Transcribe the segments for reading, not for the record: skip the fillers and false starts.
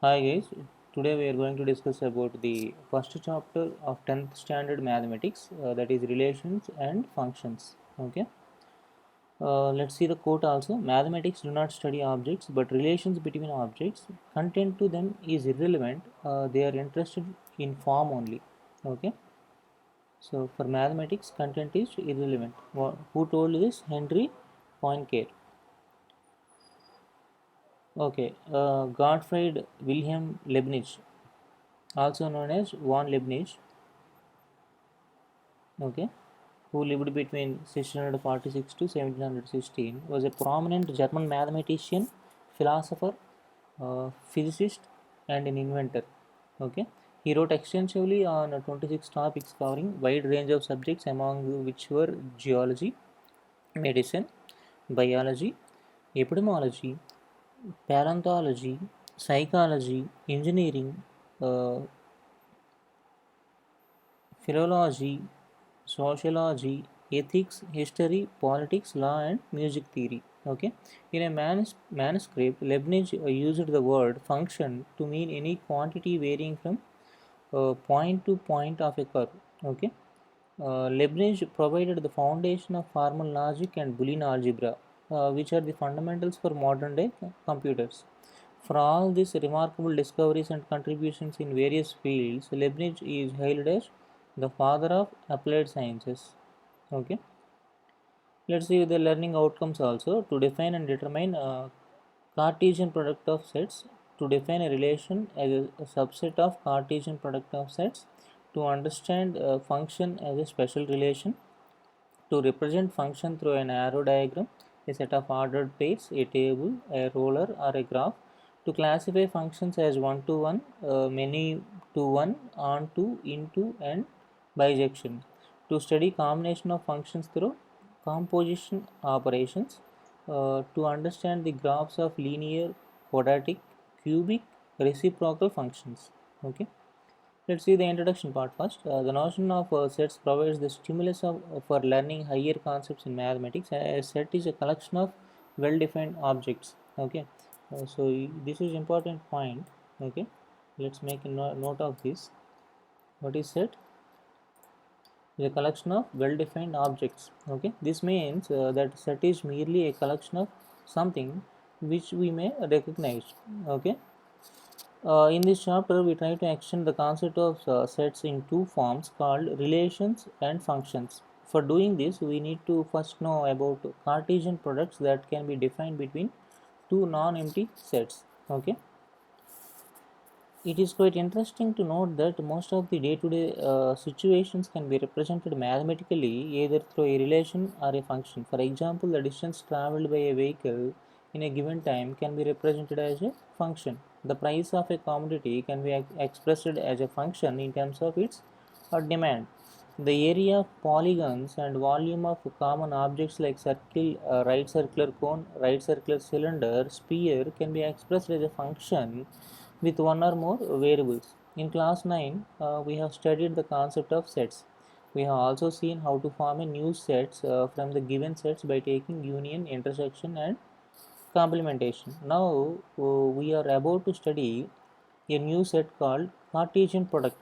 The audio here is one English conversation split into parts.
Hi guys, today we are going to discuss about the first chapter of 10th standard mathematics, that is relations and functions. Okay, let's see the quote also. Mathematics do not study objects but relations between objects. Content to them is irrelevant, they are interested in form only. Okay, so for mathematics, content is irrelevant. Who told this? Henry Poincare. Okay, Gottfried Wilhelm Leibniz, also known as von Leibniz, okay, who lived between 1646 to 1716, was a prominent German mathematician, philosopher, physicist, and an inventor. Okay, he wrote extensively on 26 topics covering wide range of subjects, among which were geology, medicine, biology, epidemiology, paleontology, psychology, engineering, uh, philology, sociology, ethics, history, politics, law, and music theory. Okay, in a manuscript, Leibniz used the word function to mean any quantity varying from point to point of a curve. Okay, Leibniz provided the foundation of formal logic and Boolean algebra, which are the fundamentals for modern day computers. For all these remarkable discoveries and contributions in various fields, Leibniz is hailed as the father of applied sciences. Okay, let's see the learning outcomes also. To define and determine a Cartesian product of sets, to define a relation as a subset of Cartesian product of sets, to understand a function as a special relation, to represent function through an arrow diagram, a set of ordered pairs, a table, a roller, or a graph, to classify functions as one to one, many to one, on to, into, and bijection, to study combination of functions through composition operations, to understand the graphs of linear, quadratic, cubic, reciprocal functions. Okay. Let's see the introduction part first. The notion of sets provides the stimulus for learning higher concepts in mathematics. A set is a collection of well-defined objects. Okay, this is important point. Okay, let's make a note of this. What is set? Is a collection of well-defined objects. Okay, this means that set is merely a collection of something which we may recognize. Okay, in this chapter, we try to extend the concept of sets in two forms called relations and functions. For doing this, we need to first know about Cartesian products that can be defined between two non-empty sets. Okay, it is quite interesting to note that most of the day-to-day situations can be represented mathematically either through a relation or a function. For example, the distance traveled by a vehicle in a given time can be represented as a function. The price of a commodity can be expressed as a function in terms of its demand. The area of polygons and volume of common objects like circle, right circular cone, right circular cylinder, sphere can be expressed as a function with one or more variables. In class 9, we have studied the concept of sets. We have also seen how to form a new sets from the given sets by taking union, intersection, and complementation. Now we are about to study a new set called Cartesian product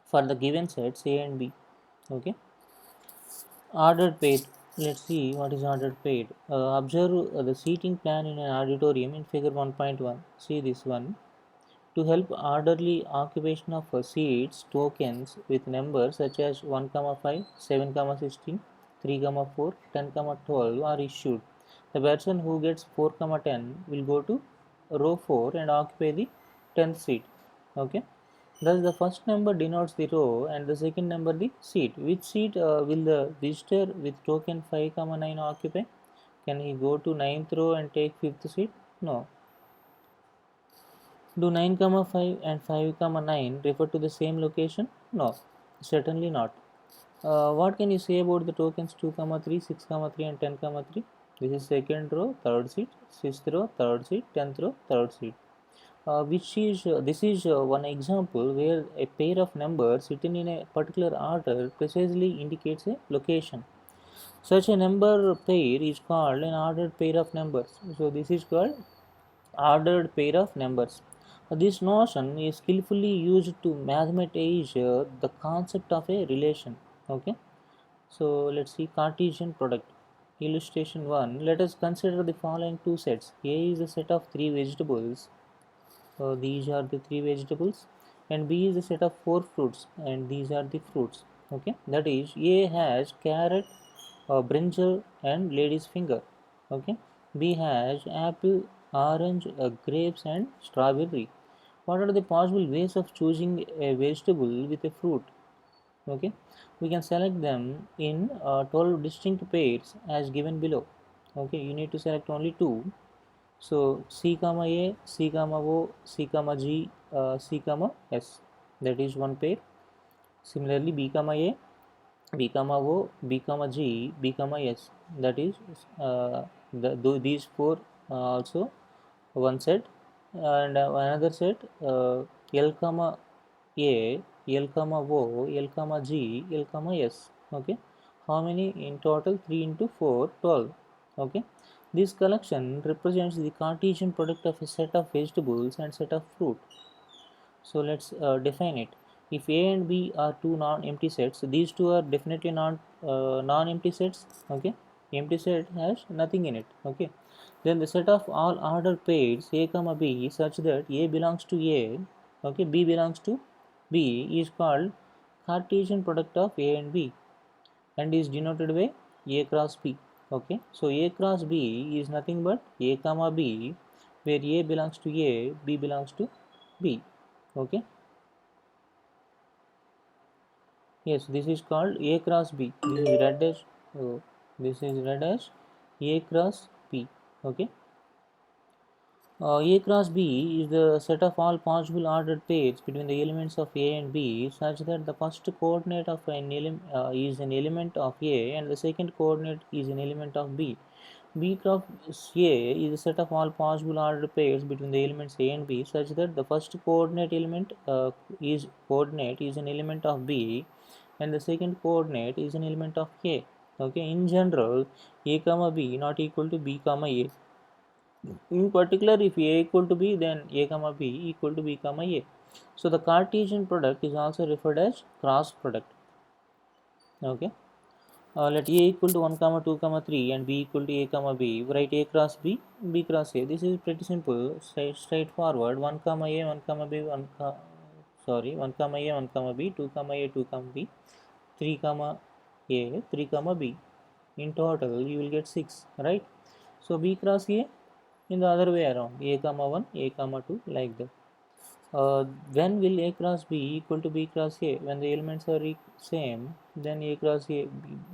for the given sets A and B. Okay, ordered pair. Let's see what is ordered pair. Observe the seating plan in an auditorium in figure 1.1. See this one. To help orderly occupation of seats, tokens with numbers such as 1, 5, 7, 16, 3, 4, 10, 12 are issued. The person who gets 4, 10 will go to row 4 and occupy the 10th seat. Okay. Thus, the first number denotes the row and the second number the seat. Which seat will the visitor with token 5, 9 occupy? Can he go to ninth row and take 5th seat? No. Do 9, 5 and 5, 9 refer to the same location? No, certainly not. What can you say about the tokens 2, 3, 6, 3 and 10, 3? This is second row, third seat, sixth row, third seat, 10th row, third seat. Which is This is one example where a pair of numbers written in a particular order precisely indicates a location. Such a number pair is called an ordered pair of numbers. So this is called ordered pair of numbers. This notion is skillfully used to mathematize the concept of a relation. Okay, so let's see Cartesian product. Illustration 1. Let us consider the following two sets. A is a set of three vegetables. These are the three vegetables. And B is a set of four fruits. And these are the fruits. Okay, that is A has carrot, brinjal, and lady's finger. Okay, B has apple, orange, grapes, and strawberry. What are the possible ways of choosing a vegetable with a fruit? Okay, we can select them in 12 distinct pairs as given below. Okay, you need to select only two. So C comma A, C comma O, C comma G, C comma S, that is one pair. Similarly B comma A, B comma O, B comma G, B comma S, that is these four also one set. And another set, L comma A, L comma O, L comma G, L comma S. Okay, how many in total? 3 into 4, 12. Okay, this collection represents the Cartesian product of a set of vegetables and set of fruit. So let's define it. If A and B are two non-empty sets, these two are definitely non-empty sets. Okay, empty set has nothing in it. Okay, then the set of all ordered pairs A comma B such that A belongs to A, okay, B belongs to B is called Cartesian product of A and B and is denoted by A cross B. Okay, so A cross B is nothing but A comma B, where A belongs to A, B belongs to B. Okay, yes, this is called A cross B. This is read as A cross B. Okay, A cross B is the set of all possible ordered pairs between the elements of A and B such that the first coordinate of is an element of A and the second coordinate is an element of B. B cross A is a set of all possible ordered pairs between the elements A and B such that the first coordinate is an element of B and the second coordinate is an element of A. Okay, in general, A comma B not equal to B comma A. In particular, if A equal to B, then A comma B equal to B comma A. So the Cartesian product is also referred as cross product. Okay. Let A equal to 1 comma 2 comma 3 and B equal to A comma B. Write A cross B, B cross A. This is pretty simple, straightforward. 1 comma A, 1 comma B, 1 comma A, 1 comma B, 2 comma A, 2 comma B, 3 comma A, 3 comma B. In total, you will get 6, right? So B cross A in the other way around, A comma 1, A comma 2, like that. When will A cross B equal to B cross A? When the elements are same, then A cross A,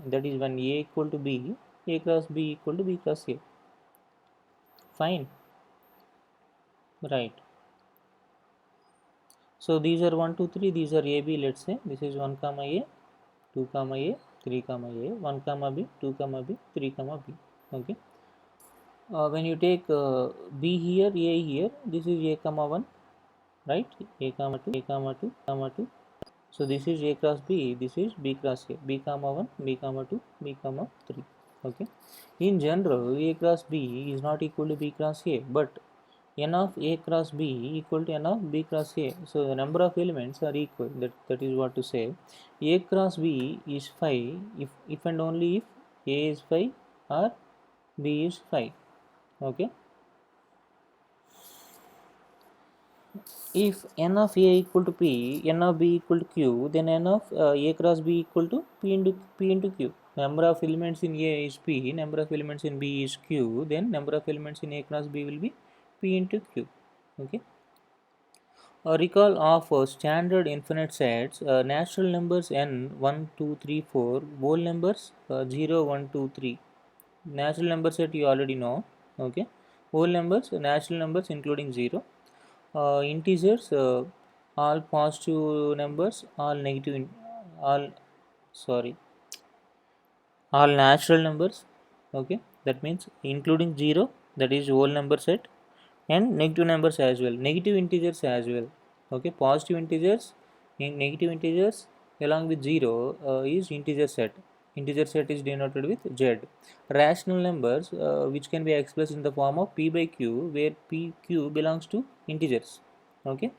that is when A equal to B, A cross B equal to B cross A. Fine, right. So these are 1, 2, 3, these are A, B, let's say. This is 1 comma A, 2 comma A, 3 comma A, 1 comma B, 2 comma B, 3 comma B. Okay. When you take B here, A here, this is A comma 1, right? A comma 2, A comma 2, comma 2. So this is A cross B, this is B cross A, B comma 1, B comma 2, B comma 3. Okay. In general, A cross B is not equal to B cross A, but n of A cross B equal to n of B cross A. So the number of elements are equal. That is what to say. A cross B is 5 if and only if A is 5 or B is 5. Okay. If n of A equal to P, n of B equal to Q, then n of A cross B equal to P into Q. Number of elements in A is P, number of elements in B is Q, then number of elements in A cross B will be P into Q. Okay. Recall of standard infinite sets, natural numbers n 1, 2, 3, 4, whole numbers 0, 1, 2, 3. Natural number set you already know. Okay. Whole numbers, natural numbers including 0. Integers, all positive numbers, all all sorry, all natural numbers. Okay, that means including 0, that is whole number set, and negative numbers as well, negative integers as well. Okay, positive integers in negative integers along with 0 is integer set. Integer set is denoted with Z. Rational numbers which can be expressed in the form of P by Q, where P Q belongs to integers. okay,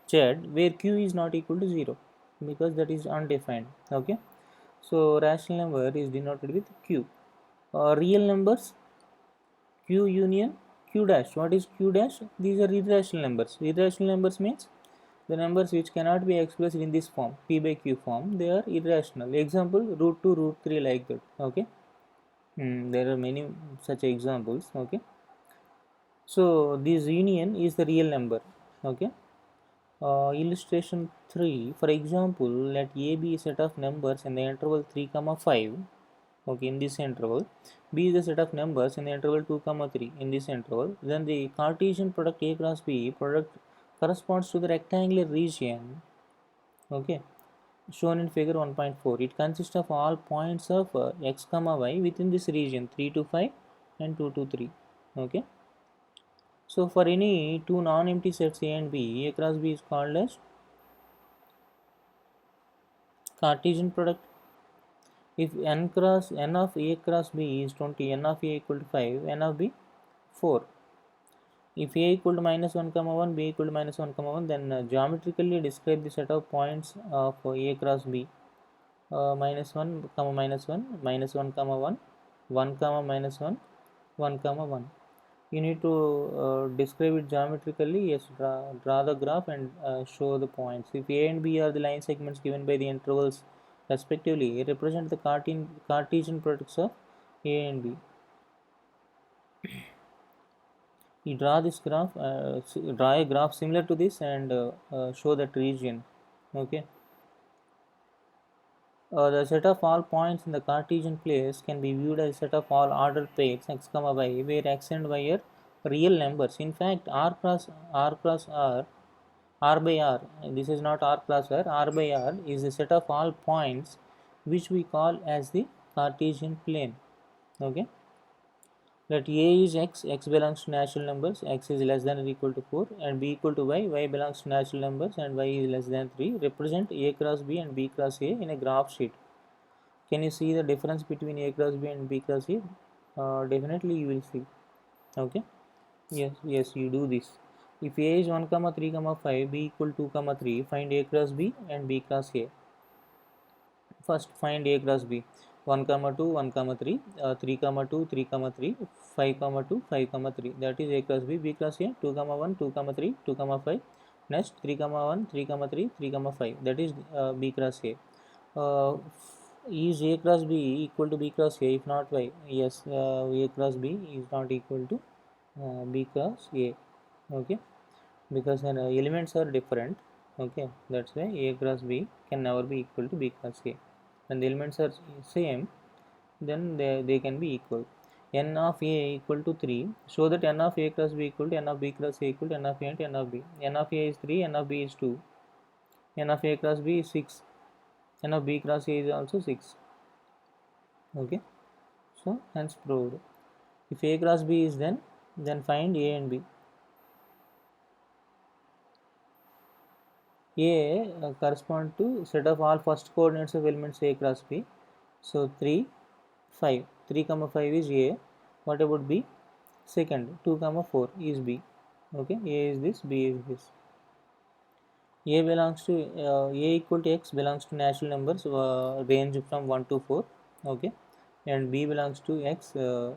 Z, where q is not equal to 0 because that is undefined. Okay, so rational number is denoted with q. Real numbers, q union q dash. What is q dash? These are irrational numbers. Irrational numbers means the numbers which cannot be expressed in this form, p by q form, they are irrational. Example, root 2, root 3, like that. Okay, there are many such examples. Okay, so this union is the real number. Okay, illustration 3, for example, let a be a set of numbers in the interval 3 comma 5. Okay, in this interval, b is the set of numbers in the interval 2 comma 3 in this interval. Then the Cartesian product a cross b product corresponds to the rectangular region, okay, shown in figure 1.4. It consists of all points of x comma y within this region 3 to 5 and 2 to 3. Okay, so for any two non-empty sets a and b, a cross b is called as Cartesian product. If n of a cross b is 20, n of a equal to 5, n of b 4. If a equal to minus 1 comma 1, b equal to minus 1 comma 1, then geometrically describe the set of points of a cross b. Minus 1 comma minus 1, minus 1 comma 1, 1 comma minus 1, 1 comma 1. You need to describe it geometrically. Yes, draw the graph and show the points. If a and b are the line segments given by the intervals respectively, represent the Cartesian products of a and b. You draw this graph, draw a graph similar to this and show that region. Okay. The set of all points in the Cartesian place can be viewed as a set of all ordered pairs x comma y, where x and y are real numbers. In fact, r by r, this is not r plus r by r is the set of all points which we call as the Cartesian plane. Okay. Let a is x, x belongs to natural numbers, x is less than or equal to 4, and b equal to y, y belongs to natural numbers, and y is less than 3. Represent a cross b and b cross a in a graph sheet. Can you see the difference between a cross b and b cross a? Definitely you will see. Okay. Yes, you do this. If a is 1 comma 3 comma 5, b equal 2 comma 3, find a cross b and b cross a. First find a cross b. 1 comma 2, 1 comma 3, 3 comma 2, 3 comma 3, 5 comma 2, 5 comma 3. That is a cross b. B cross a, 2 comma 1, 2 comma 3, 2 comma 5. Next 3 comma 1, 3 comma 3, 3 comma 5. That is b cross a. uh, is a cross b equal to b cross a? If not, why? Yes, a cross b is not equal to b cross a. Okay, because elements are different. Okay, that's why a cross b can never be equal to b cross a. When the elements are same, then they can be equal. N of a equal to 3, show that n of a cross b equal to n of b cross a equal to n of a and n of b. N of a is 3, n of b is 2, n of a cross b is 6, n of b cross a is also 6. Okay, so hence proved. If a cross b is then find a and b. A correspond to set of all first coordinates of elements a cross b. So 3, 5. 3 comma 5 is a. What about b? Second, 2 comma 4 is b. Okay, a is this, b is this. A belongs to a equal to x belongs to natural numbers range from 1 to 4. Okay, and b belongs to x whole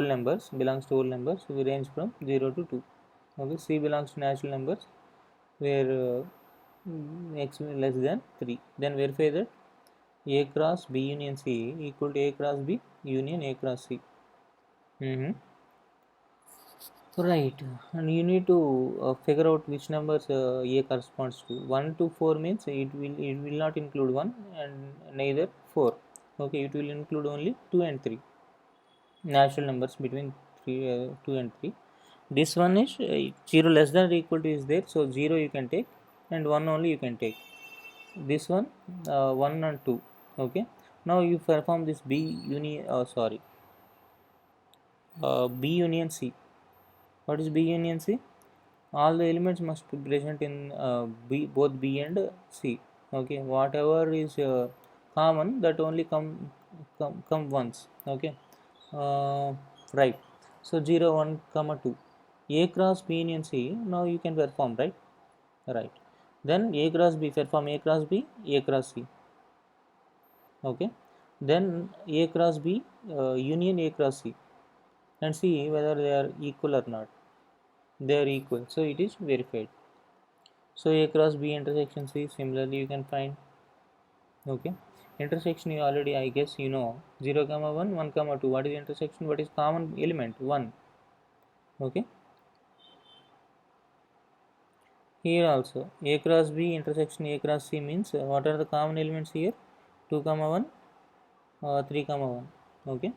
numbers belongs to whole numbers, we range from 0 to 2. Okay, c belongs to natural numbers where x less than 3. Then verify that a cross b union c equal to a cross b union a cross c. Right, and you need to figure out which numbers a corresponds to. 1 to 4 means it will not include 1 and neither 4. Okay, it will include only 2 and 3 natural numbers between 2 and 3. This one is 0 less than or equal to is there, so 0 you can take and 1 only you can take. This one 1 and 2. Okay, now you perform this b union b union c. What is b union c? All the elements must be present in both b and c. Okay, whatever is common, that only come once. Okay, right. So 0 1 comma 2, A cross B union C, now you can perform, right? Right. Then A cross B, perform A cross B, A cross C. Okay. Then A cross B union A cross C, and see whether they are equal or not. They are equal, so it is verified. So A cross B intersection C, similarly you can find. Okay. Intersection you already, I guess you know, 0 comma 1, 1 comma 2. What is intersection? What is common element? 1. Okay. Here also A cross B intersection A cross C means what are the common elements here? 2 comma 1, 3 comma 1. Okay.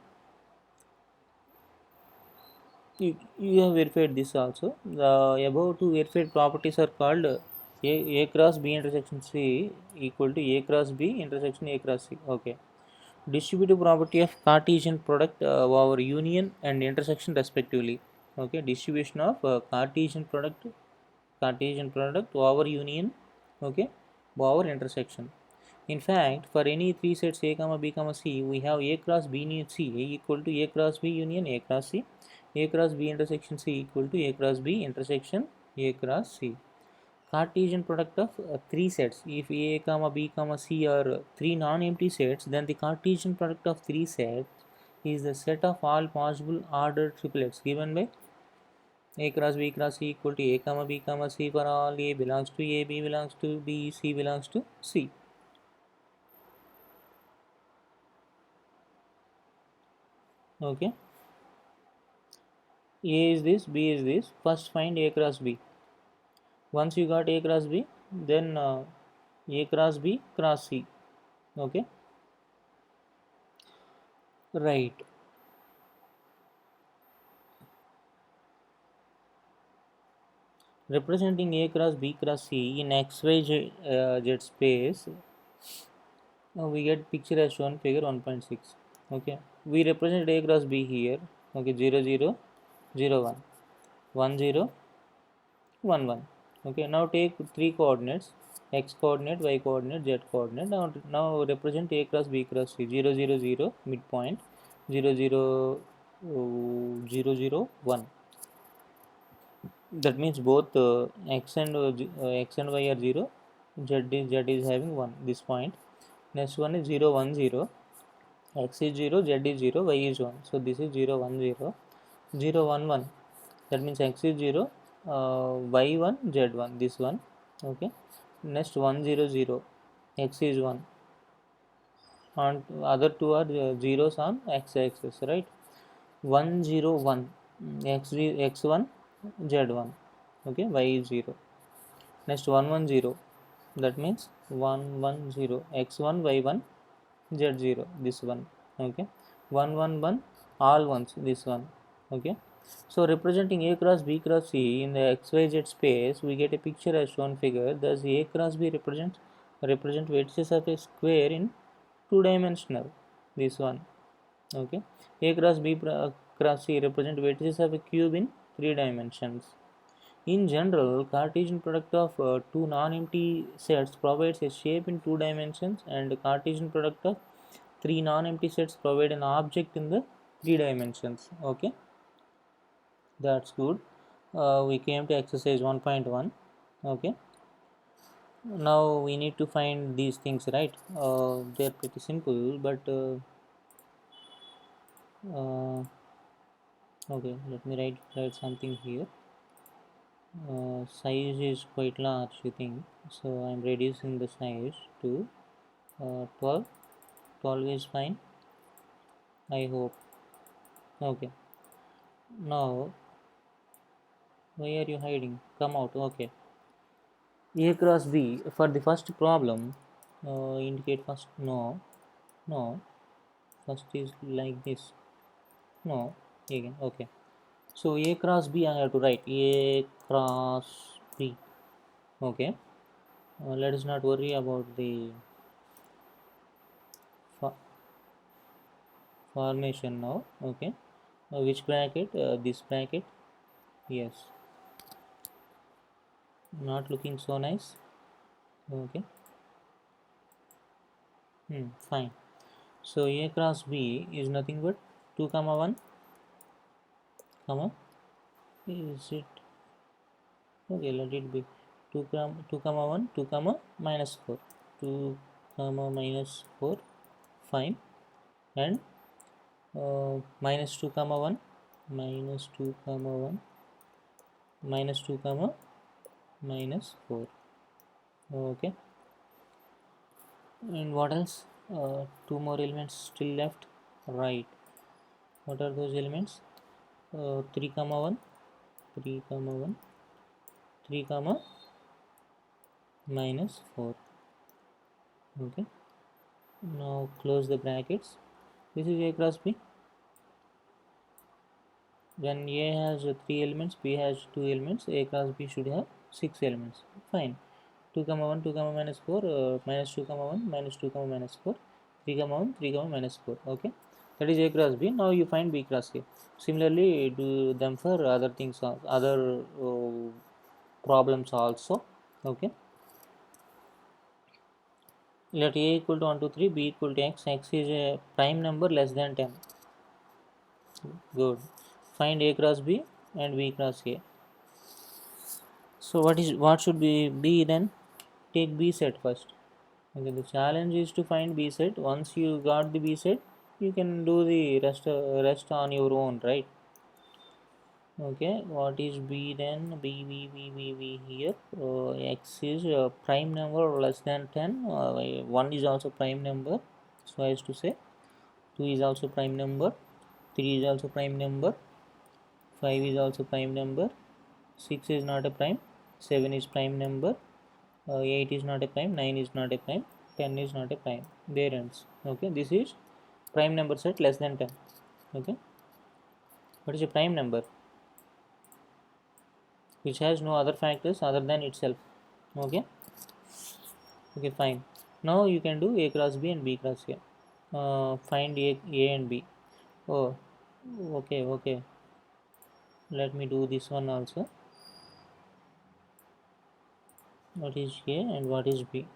You have verified this also. The above two verified properties are called A cross B intersection C equal to A cross B intersection A cross C. Okay. Distributive property of Cartesian product over union and intersection respectively. Okay. Distribution of Cartesian product over union. Okay. Over intersection. In fact, for any three sets A comma B comma C, we have A cross B union C equal to A cross B union A cross C, A cross B intersection C equal to A cross B intersection A cross C. Cartesian product of three sets. If A comma B comma C are three non-empty sets, then the Cartesian product of three sets is the set of all possible ordered triplets given by A cross B cross C equal to A comma B comma C for all A belongs to A, B belongs to B, C belongs to C. Okay. A is this, B is this. First find A cross B. Once you got A cross B, then A cross B cross C. Okay. Right. Representing A cross B cross C in XY Z space, we get picture as shown figure 1.6. Okay. We represent A cross B here. Okay. 0 0 0 1 1 0 1 1. Okay. Now take three coordinates, x coordinate, y coordinate, z coordinate. Now represent A cross B cross C. 0 0 0 midpoint, 0 0 0 0 1. That means both x and y are 0, z is having 1, this point. Next one is 0 1 0, x is 0, z is 0, y is 1. So this is 0 1 0, 0 1 1. That means x is 0, y 1, z 1, this one. Okay. Next 1 0 0, x is 1. On other two are zeros on x axis, right? 1 0 1, x 1, z 1. Okay, y is 0. Next 1 1 0, that means 1 1 0, x 1, y 1, z 0, this one. Okay. 1 1 1, all ones, this one. Okay. So representing A cross B cross C in the XYZ space, we get a picture as shown figure. Thus A cross B represent vertices of a square in two-dimensional, this one. Okay. A cross B cross C represent vertices of a cube in three dimensions. In general, Cartesian product of two non-empty sets provides a shape in two dimensions, and the Cartesian product of three non-empty sets provide an object in the three dimensions. Okay, that's good. We came to exercise 1.1. Okay, now we need to find these things, right? They're pretty simple, but okay, let me write something here. Size is quite large, you think, so I'm reducing the size to 12. 12 is fine, I hope. Okay, now why are you hiding? Come out. Okay. A cross B for the first problem, indicate first. No, first is like this. No, again. Okay. So A cross B, I have to write A cross B. Okay. Let us not worry about the formation now. Okay. Which bracket? This bracket. Yes. Not looking so nice. Okay. Fine. So A cross B is nothing but 2 comma 1 comma Is it okay? Let it be 2 comma 1, 2 comma minus 4, 2 comma minus 4, fine, and minus 2 comma 1, minus 2 comma 1, minus 2 comma minus 4. Okay, and what else? Two more elements still left, right? What are those elements? 3 comma 1, 3 comma 1, 3 comma minus 4. Okay, now close the brackets. This is A cross B. When A has 3 elements, B has 2 elements, A cross B should have 6 elements. Fine. 2 comma 1, 2 comma minus 4, minus 2 comma 1, minus 2 comma minus 4, 3 comma 1, 3 comma minus 4. Okay, that is A cross B. Now you find B cross A. Similarly, do them for other things, other problems also. Okay, let A equal to 1 2 3, B equal to x, x is a prime number less than 10. Good. Find A cross B and B cross A. So what should be then? Take B set first. Okay, the challenge is to find B set. Once you got the B set, you can do the rest on your own, right? Okay, what is B then? B here. X is prime number less than 10. 1 is also prime number, so as to say. 2 is also prime number. 3 is also prime number. 5 is also prime number. 6 is not a prime. 7 is prime number. 8 is not a prime, 9 is not a prime, 10 is not a prime. There ends. Okay, this is prime number set less than 10. Okay, what is a prime number? Which has no other factors other than itself. Okay, okay, fine. Now you can do A cross B and B cross A. Find A and B. Oh, okay. Let me do this one also. What is A and what is B?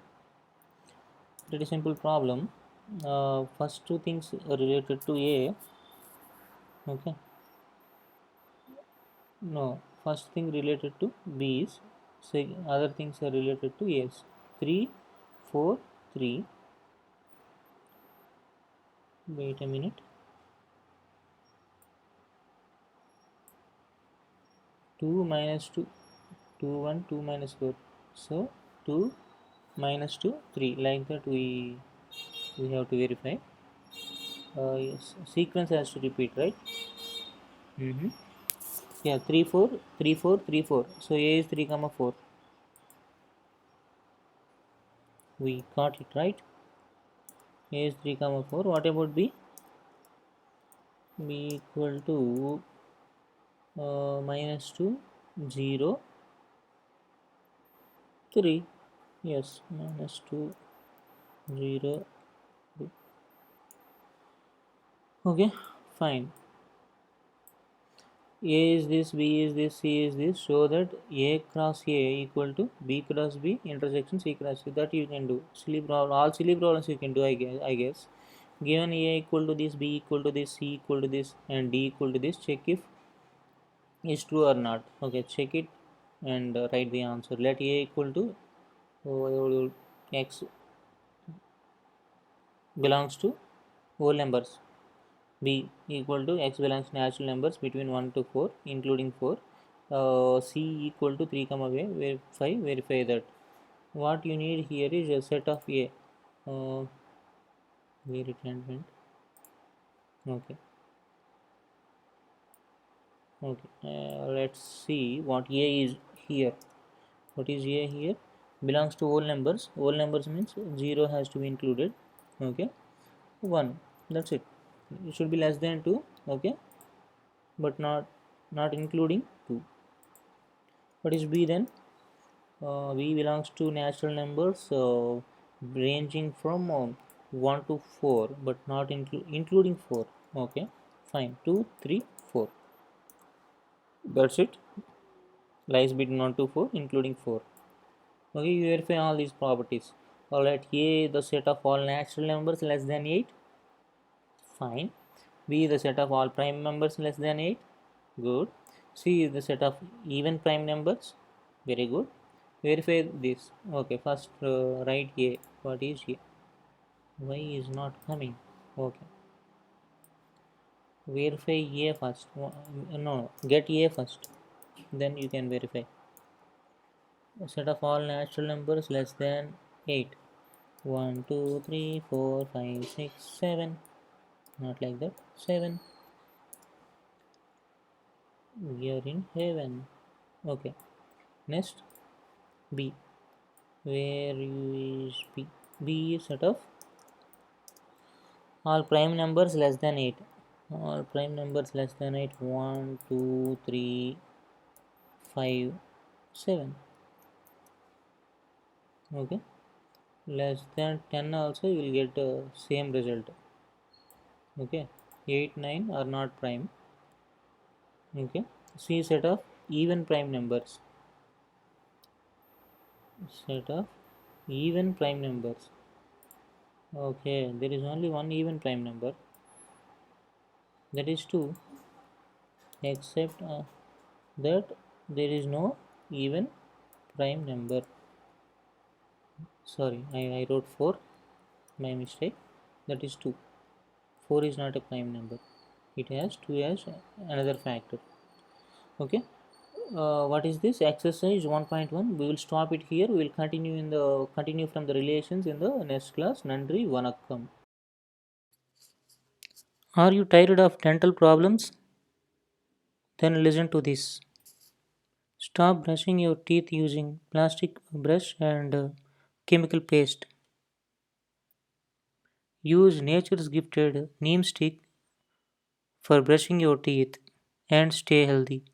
Pretty simple problem. First two things are related to A. Okay, no, first thing related to B's, so other things are related to A's. 3, 4, 3. Wait a minute. 2 minus 2, 2, 1, 2 minus 4. So 2 minus 2, 3. Like that we have to verify. Yes, sequence has to repeat, right? Mm-hmm. Yeah, 3, 4, 3, 4, 3, 4. So A is 3 comma 4. We got it right. A is 3 comma 4. What about B? B equal to minus 2, 0, 3. Yes, minus 2, 0. Okay, fine. A is this, B is this, C is this. So that A cross A equal to B cross B intersection C cross C. That you can do. Silly problem. All silly problems you can do, I guess. Given A equal to this, B equal to this, C equal to this, and D equal to this, check if is true or not. Okay, check it and write the answer. Let A equal to x belongs to whole numbers. B equal to x belongs to natural numbers between 1 to 4 including 4. C equal to 3 comma verify that. What you need here is a set of A. Where it went. Okay, let's see what A is here. What is A here? Belongs to whole numbers. Whole numbers means 0 has to be included. Okay, 1, that's it. It should be less than 2. Okay, but not including 2. What is B then? B belongs to natural numbers ranging from 1 to 4 but not including 4. Okay, fine. 2, 3, 4, that's it. Lies between 1 to 4 including 4. Okay, you verify all these properties. Alright, A the set of all natural numbers less than 8. Fine. B the set of all prime numbers less than 8. Good. C is the set of even prime numbers. Very good. Verify this. Okay, first write A. What is A? Y is not coming. Okay. Verify A first. No, get A first. Then you can verify. A set of all natural numbers less than 8. 1, 2, 3, 4, 5, 6, 7. Not like that. 7. We are in heaven. Okay. Next, B. Where is B? B is set of all prime numbers less than 8. All prime numbers less than 8. 1, 2, 3, 5, 7. Okay. Less than 10 also you will get the same result. Okay. 8, 9 are not prime. Okay. C set of even prime numbers. Set of even prime numbers. Okay. There is only one even prime number. That is 2. Except that there is no even prime number. Sorry, I wrote 4. My mistake. That is 2. 4 is not a prime number. It has 2 as another factor. Okay. What is this exercise 1.1? We will stop it here. We will continue from the relations in the next class. Nandri vanakkam. Are you tired of dental problems? Then listen to this. Stop brushing your teeth using plastic brush and chemical paste. Use nature's gifted neem stick for brushing your teeth and stay healthy.